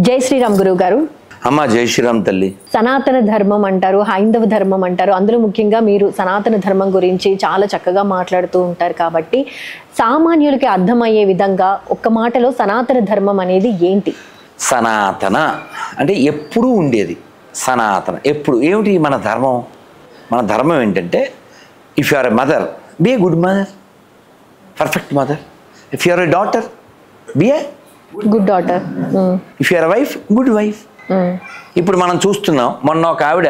జై శ్రీరామ్ గురువు గారు. అమ్మ జై శ్రీరామ్ తల్లి. సనాతన ధర్మం అంటారు, హైందవ ధర్మం అంటారు. అందులో ముఖ్యంగా మీరు సనాతన ధర్మం గురించి చాలా చక్కగా మాట్లాడుతూ ఉంటారు కాబట్టి సామాన్యులకి అర్థమయ్యే విధంగా ఒక్క మాటలో సనాతన ధర్మం అనేది ఏంటి? సనాతన అంటే ఎప్పుడూ ఉండేది. సనాతన ఎప్పుడు ఏమిటి మన ధర్మం? మన ధర్మం ఏంటంటే if you are a mother be a good mother, perfect mother. If you are a daughter be a good daughter. If you are a wife good wife. ఇప్పుడు మనం చూస్తున్నాం, మొన్న ఒక ఆవిడ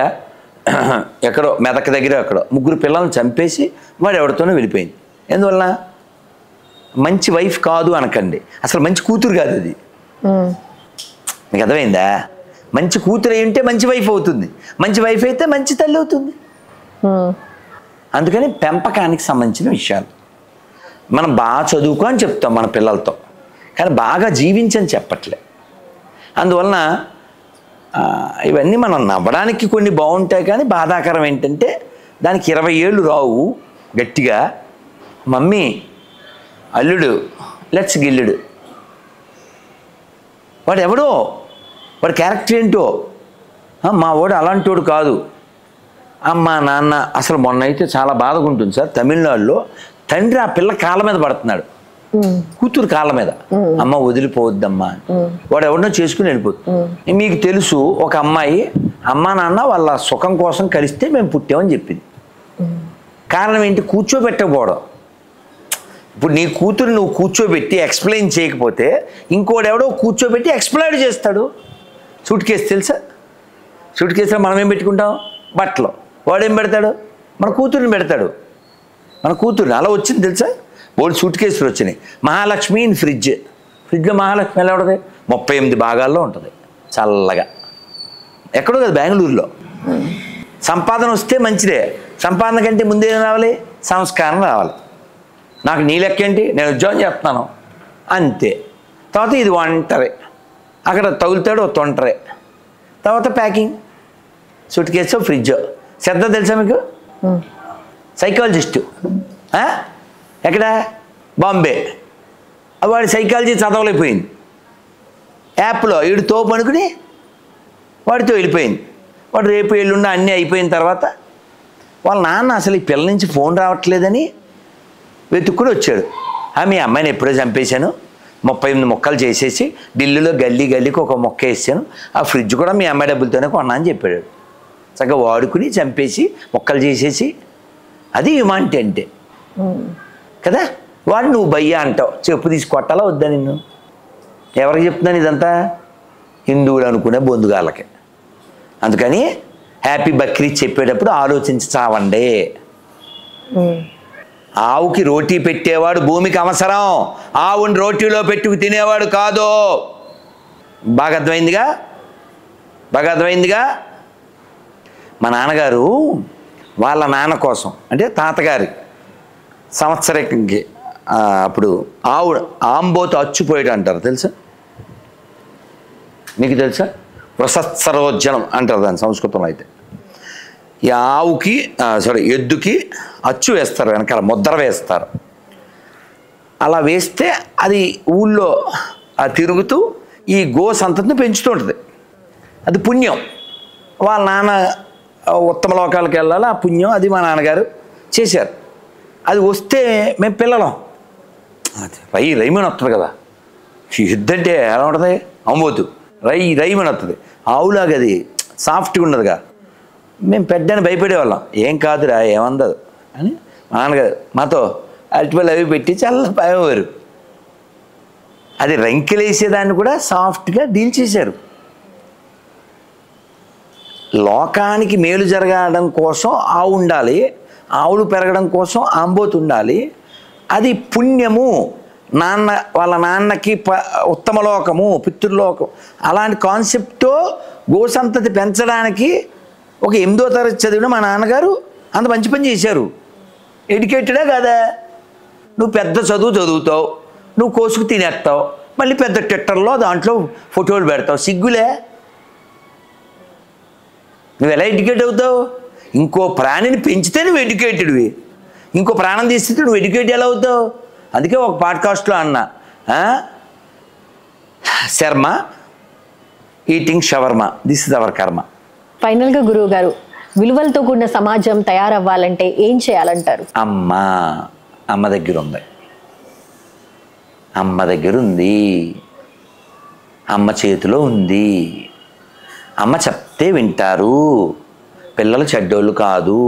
ఎక్కడో మెదక్ దగ్గర ఎక్కడో ముగ్గురు పిల్లల్ని చంపేసి వాడు ఎవరితోనో వెళ్ళిపోయింది. ఎందువల్ల? మంచి వైఫ్ కాదు అనకండి, అసలు మంచి కూతురు కాదు అది. మీకు అర్థమైందా? మంచి కూతురు అయింటే మంచి వైఫ్ అవుతుంది, మంచి వైఫ్ అయితే మంచి తల్లి అవుతుంది. అందుకని పెంపకానికి సంబంధించిన విషయాలు మనం బాగా చదువుకో అని చెప్తాం మన పిల్లలతో, కానీ బాగా జీవించని చెప్పట్లే. అందువలన ఇవన్నీ మనం నవ్వడానికి కొన్ని బాగుంటాయి, కానీ బాధాకరం ఏంటంటే దానికి 20 ఏళ్ళు రావు గట్టిగా మమ్మీ అల్లుడు లెట్స్ గిల్లుడు, వాడు ఎవడో, వాడి క్యారెక్టర్ ఏంటో, మా వాడు అలాంటోడు కాదు. అమ్మ నాన్న అసలు మొన్న అయితే చాలా బాధగా ఉంటుంది సార్. తమిళనాడులో తండ్రి ఆ పిల్ల కాళ్ళ మీద పడుతున్నాడు, కూతురు కాళ్ళ మీద, అమ్మ వదిలిపోవద్దమ్మా, వాడు ఎవరినో చేసుకుని వెళ్ళిపోతుంది. మీకు తెలుసు ఒక అమ్మాయి అమ్మా నాన్న వాళ్ళ సుఖం కోసం కలిస్తే మేము పుట్టామని చెప్పింది. కారణం ఏంటి? కూర్చోబెట్టకపోవడం. ఇప్పుడు నీ కూతురు నువ్వు కూర్చోబెట్టి ఎక్స్ప్లెయిన్ చేయకపోతే ఇంకోటి ఎవడో కూర్చోబెట్టి ఎక్స్ప్లెయిన్ చేస్తాడు. సూట్ కేసు తెలుసా? సూట్ కేసులో మనం ఏం పెట్టుకుంటాం? బట్టలు. వాడేం పెడతాడు? మన కూతురుని పెడతాడు. మన కూతురుని అలా వచ్చింది తెలుసా? బోల్డ్ సూట్ కేసులు వచ్చినాయి. Mahalakshmi in fridge. ఫ్రిడ్జ్లో మహాలక్ష్మి ఎలా ఉంటుంది? 38 భాగాల్లో ఉంటుంది చల్లగా. ఎక్కడో కదా, బెంగళూరులో. సంపాదన వస్తే మంచిదే, సంపాదన కంటే ముందేం రావాలి? సంస్కారం రావాలి. నాకు నీ లెక్క ఏంటి, నేను ఉద్యోగం చేస్తున్నాను అంతే. తర్వాత ఇది ఒంటరి, అక్కడ తగులుతాడు తొంటరే. తర్వాత ప్యాకింగ్, సూట్ కేసు ఫ్రిడ్జ్. శ్రద్ధ తెలుసా మీకు? సైకాలజిస్టు ఎక్కడ? బాంబే. వాడి సైకాలజీ చదవలేకపోయింది. యాప్లో వీడు తోపు అనుకుని వాడితో వెళ్ళిపోయింది. వాడు రేపు ఎల్లుండి అన్నీ అయిపోయిన తర్వాత వాళ్ళ నాన్న అసలు ఈ పిల్ల నుంచి ఫోన్ రావట్లేదని వెతుక్కుని వచ్చాడు. మీ అమ్మాయిని ఎప్పుడో చంపేశాను, 38 మొక్కలు చేసేసి ఢిల్లీలో గల్లీకి ఒక మొక్క వేసాను, ఆ ఫ్రిడ్జ్ కూడా మీ అమ్మాయి డబ్బులతోనే కొన్నా అని చెప్పాడు. చక్కగా వాడుకుని చంపేసి మొక్కలు చేసేసి, అది హ్యుమానిటీ అంటే కదా. వాడు నువ్వు భయ్యా అంటావు, చెప్పు తీసి కొట్టాలా వద్దా నిన్ను? ఎవరికి చెప్తున్నాను ఇదంతా? హిందువులు అనుకునే బొందుగాళ్ళకి. అందుకని హ్యాపీ బక్రీద్ చెప్పేటప్పుడు ఆలోచించి చావండి. ఆవుకి రోటీ పెట్టేవాడు భూమికి అవసరం, ఆవుని రోటీలో పెట్టుకు తినేవాడు కాదు. బాగా అర్థమైందిగా? బాగా అర్థమైందిగా? మా నాన్నగారు వాళ్ళ నాన్న కోసం, అంటే తాతగారి సంవత్సరానికి అప్పుడు ఆవు ఆంబోతు అచ్చుపోయాడు అంటారు తెలుసా? మీకు తెలుసా? వృషత్సరోజ్జనం అంటారు దాని సంస్కృతంలో. అయితే ఈ ఆవుకి ఎద్దుకి అచ్చు వేస్తారు, వెనకాల ముద్ర వేస్తారు. అలా వేస్తే అది ఊళ్ళో తిరుగుతూ ఈ గో సంతతిని పెంచుతూ ఉంటుంది. అది పుణ్యం. వాళ్ళ నాన్న ఉత్తమ లోకాలకు వెళ్ళాలి, ఆ పుణ్యం అది మా నాన్నగారు చేశారు. అది వస్తే మేము పిల్లలం, అది రైమని వస్తుంది కదా. ఎద్దంటే ఎలా ఉంటుంది? అమ్మోతు రైమని వస్తుంది. ఆవులాగా అది సాఫ్ట్గా ఉండదుగా. మేము పెద్దని భయపడేవాళ్ళం, ఏం కాదురా ఏమందదు అని. మా నాన్నగారు మాతో అరటిపళ్ళు అవి పెట్టి చాలా భయవారు. అది రంకెలేసేదాన్ని కూడా సాఫ్ట్గా డీల్ చేశారు. లోకానికి మేలు జరగడం కోసం ఆవు ఉండాలి, ఆవులు పెరగడం కోసం ఆంబోతు ఉండాలి. అది పుణ్యము. వాళ్ళ నాన్నకి ఉత్తమ లోకము, పితృలోకం, అలాంటి కాన్సెప్ట్తో గోసంతతి పెంచడానికి ఒక 8వ తరగతి చదివిన మా నాన్నగారు అంత మంచి పని చేశారు. ఎడ్యుకేటెడే కదా. నువ్వు పెద్ద చదువుతావు, నువ్వు కోసుకు తినేస్తావు, మళ్ళీ పెద్ద ట్విట్టర్లో దాంట్లో ఫోటోలు పెడతావు, సిగ్గులే. నువ్వు ఎలా ఎడ్యుకేట్ అవుతావు? ఇంకో ప్రాణిని పెంచితే నువ్వు ఎడ్యుకేటెడ్వి, ఇంకో ప్రాణం తీస్తే నువ్వు ఎడ్యుకేట్ ఎలా అవుతావు? అందుకే ఒక పాడ్కాస్ట్లో అన్నా, Sharma eating shawarma, this is our కర్మ. ఫైనల్గా గురువు గారు, విలువలతో కూడిన సమాజం తయారవ్వాలంటే ఏం చేయాలంటారు? అమ్మ దగ్గర ఉంది, అమ్మ దగ్గర ఉంది, అమ్మ చేతిలో ఉంది. అమ్మ చెప్తే వింటారు, పిల్లలు చెడ్డోళ్ళు కాదు.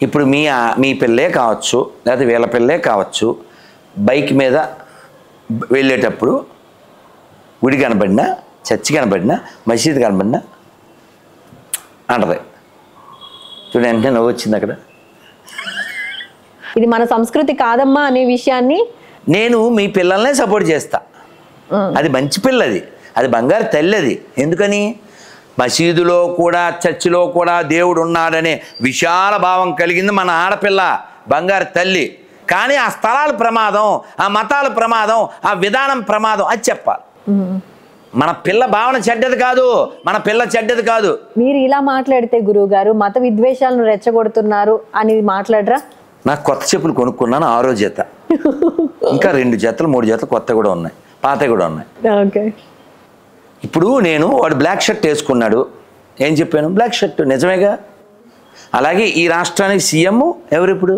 ఇప్పుడు మీ పిల్లే కావచ్చు, లేదా వీళ్ళ పిల్లే కావచ్చు, బైక్ మీద వెళ్ళేటప్పుడు గుడి కనబడినా, చర్చి కనబడినా, మసీదు కనబడినా అంటది. చూడండి, వెంటనే నవ్వు వచ్చింది అక్కడ. ఇది మన సంస్కృతి కాదమ్మా అనే విషయాన్ని నేను మీ పిల్లల్నే సపోర్ట్ చేస్తా. అది మంచి పిల్లది, అది బంగారు తల్లి. అది ఎందుకని? మసీదులో కూడా చర్చిలో కూడా దేవుడు ఉన్నాడనే విశాల భావం కలిగింది మన ఆడపిల్ల, బంగారు తల్లి. కానీ ఆ స్థలాల ప్రమాదం, ఆ మతాల ప్రమాదం, ఆ విధానం ప్రమాదం, అది చెప్పాలి. మన పిల్ల భావన చెడ్డది కాదు, మన పిల్ల చెడ్డది కాదు. మీరు ఇలా మాట్లాడితే గురువు గారు మత విద్వేషాలను రెచ్చగొడుతున్నారు అని మాట్లాడరా? నాకు కొత్త చెప్పులు కొనుక్కున్నాను 6వ జత, ఇంకా 2 జతలు 3 జతలు కొత్త కూడా ఉన్నాయి, పాత కూడా ఉన్నాయి. ఓకే. ఇప్పుడు వాడు బ్లాక్ షర్ట్ వేసుకున్నాడు, ఏం చెప్పాను? బ్లాక్ షర్ట్, నిజమేగా. అలాగే ఈ రాష్ట్రానికి సీఎం ఎవరు ఇప్పుడు?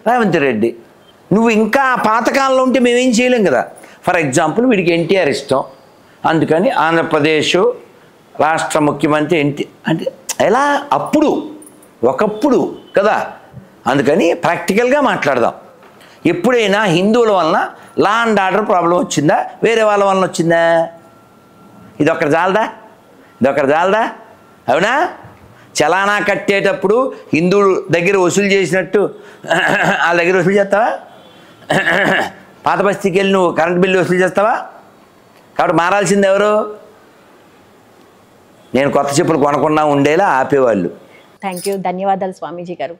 రేవంత్ రెడ్డి. నువ్వు ఇంకా పాతకాలంలో ఉంటే మేమేం చేయలేం కదా. ఫర్ ఎగ్జాంపుల్ వీడికి ఎన్టీఆర్ ఇష్టం, అందుకని ఆంధ్రప్రదేశ్ రాష్ట్ర ముఖ్యమంత్రి అంటే ఎలా? ఒకప్పుడు కదా. అందుకని ప్రాక్టికల్గా మాట్లాడదాం. ఎప్పుడైనా హిందువుల వలన లా అండ్ ఆర్డర్ ప్రాబ్లం వచ్చిందా? వేరే వాళ్ళ వలన వచ్చిందా? ఇదొక్కటి చాలదా? అవునా? చలానా కట్టేటప్పుడు హిందువుల దగ్గర వసూలు చేసినట్టు వాళ్ళ దగ్గర వసూలు చేస్తావా? పాత బస్తీకి వెళ్ళి నువ్వు కరెంట్ బిల్లు వసూలు చేస్తావా? కాబట్టి మారాల్సింది ఎవరు? నేను కొత్త చెప్పులు కొనకుండా ఉండేలా ఆపేవాళ్ళు. థ్యాంక్ యూ, ధన్యవాదాలు స్వామీజీ గారు.